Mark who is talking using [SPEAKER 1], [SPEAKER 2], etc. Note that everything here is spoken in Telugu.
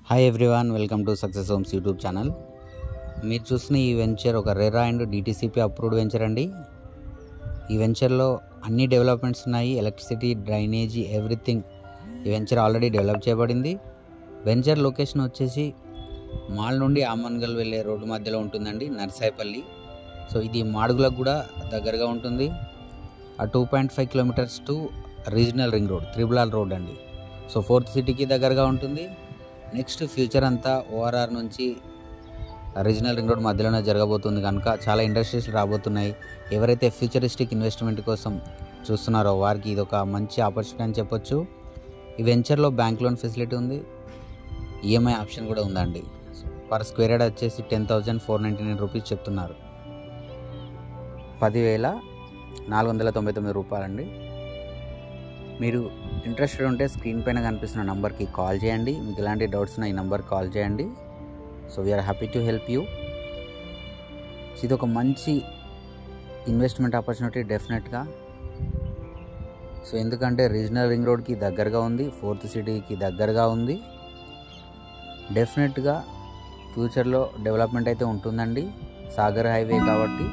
[SPEAKER 1] Hi everyone, welcome to success homes YouTube channel. మీరు చూసిన ఈ వెంచర్ ఒక RERA and DTCP approved venture అండి. ఈ వెంచర్లో అన్ని డెవలప్మెంట్స్ ఉన్నాయి. ఎలక్ట్రిసిటీ, డ్రైనేజీ, ఎవ్రీథింగ్ ఈ వెంచర్ ఆల్రెడీ డెవలప్ చేయబడింది. వెంచర్ లొకేషన్ వచ్చేసి మాల్ నుండి ఆమన్గల్ వెళ్ళే రోడ్డు మధ్యలో ఉంటుందండి, నర్సాయిపల్లి. సో ఇది మాడుగులకు కూడా దగ్గరగా ఉంటుంది. ఆ 2.5 kilometres to regional ring road, triple road అండి. సో 4th సిటీకి దగ్గరగా ఉంటుంది. నెక్స్ట్ ఫ్యూచర్ అంతా ఓఆర్ఆర్ నుంచి రీజనల్ రింగ్ రోడ్ మధ్యలోనే జరగబోతుంది కనుక చాలా ఇండస్ట్రీస్ రాబోతున్నాయి. ఎవరైతే ఫ్యూచరిస్టిక్ ఇన్వెస్ట్మెంట్ కోసం చూస్తున్నారో వారికి ఇది ఒక మంచి ఆపర్చునిటీ అని చెప్పొచ్చు. ఈ వెంచర్లో బ్యాంక్ లోన్ ఫెసిలిటీ ఉంది, ఈఎంఐ ఆప్షన్ కూడా ఉందండి. పర్ స్క్వేర్ యార్డ్ వచ్చేసి 10,499 రూపీస్ చెప్తున్నారు. 10,499 రూపాయలండి. మీరు ఇంట్రెస్టెడ్ ఉంటే స్క్రీన్ పైన కనిపిస్తున్న నెంబర్కి కాల్ చేయండి. మీకు ఎలాంటి డౌట్స్ ఉన్న ఈ నెంబర్కి కాల్ చేయండి. So we are happy to help you. ఇది ఒక మంచి ఇన్వెస్ట్మెంట్ ఆపర్చునిటీ డెఫినెట్గా. సో ఎందుకంటే రీజనల్ రింగ్ రోడ్కి దగ్గరగా ఉంది, 4th సిటీకి దగ్గరగా ఉంది. డెఫినెట్గా ఫ్యూచర్లో డెవలప్మెంట్ అయితే ఉంటుందండి. సాగర్ హైవే కాబట్టి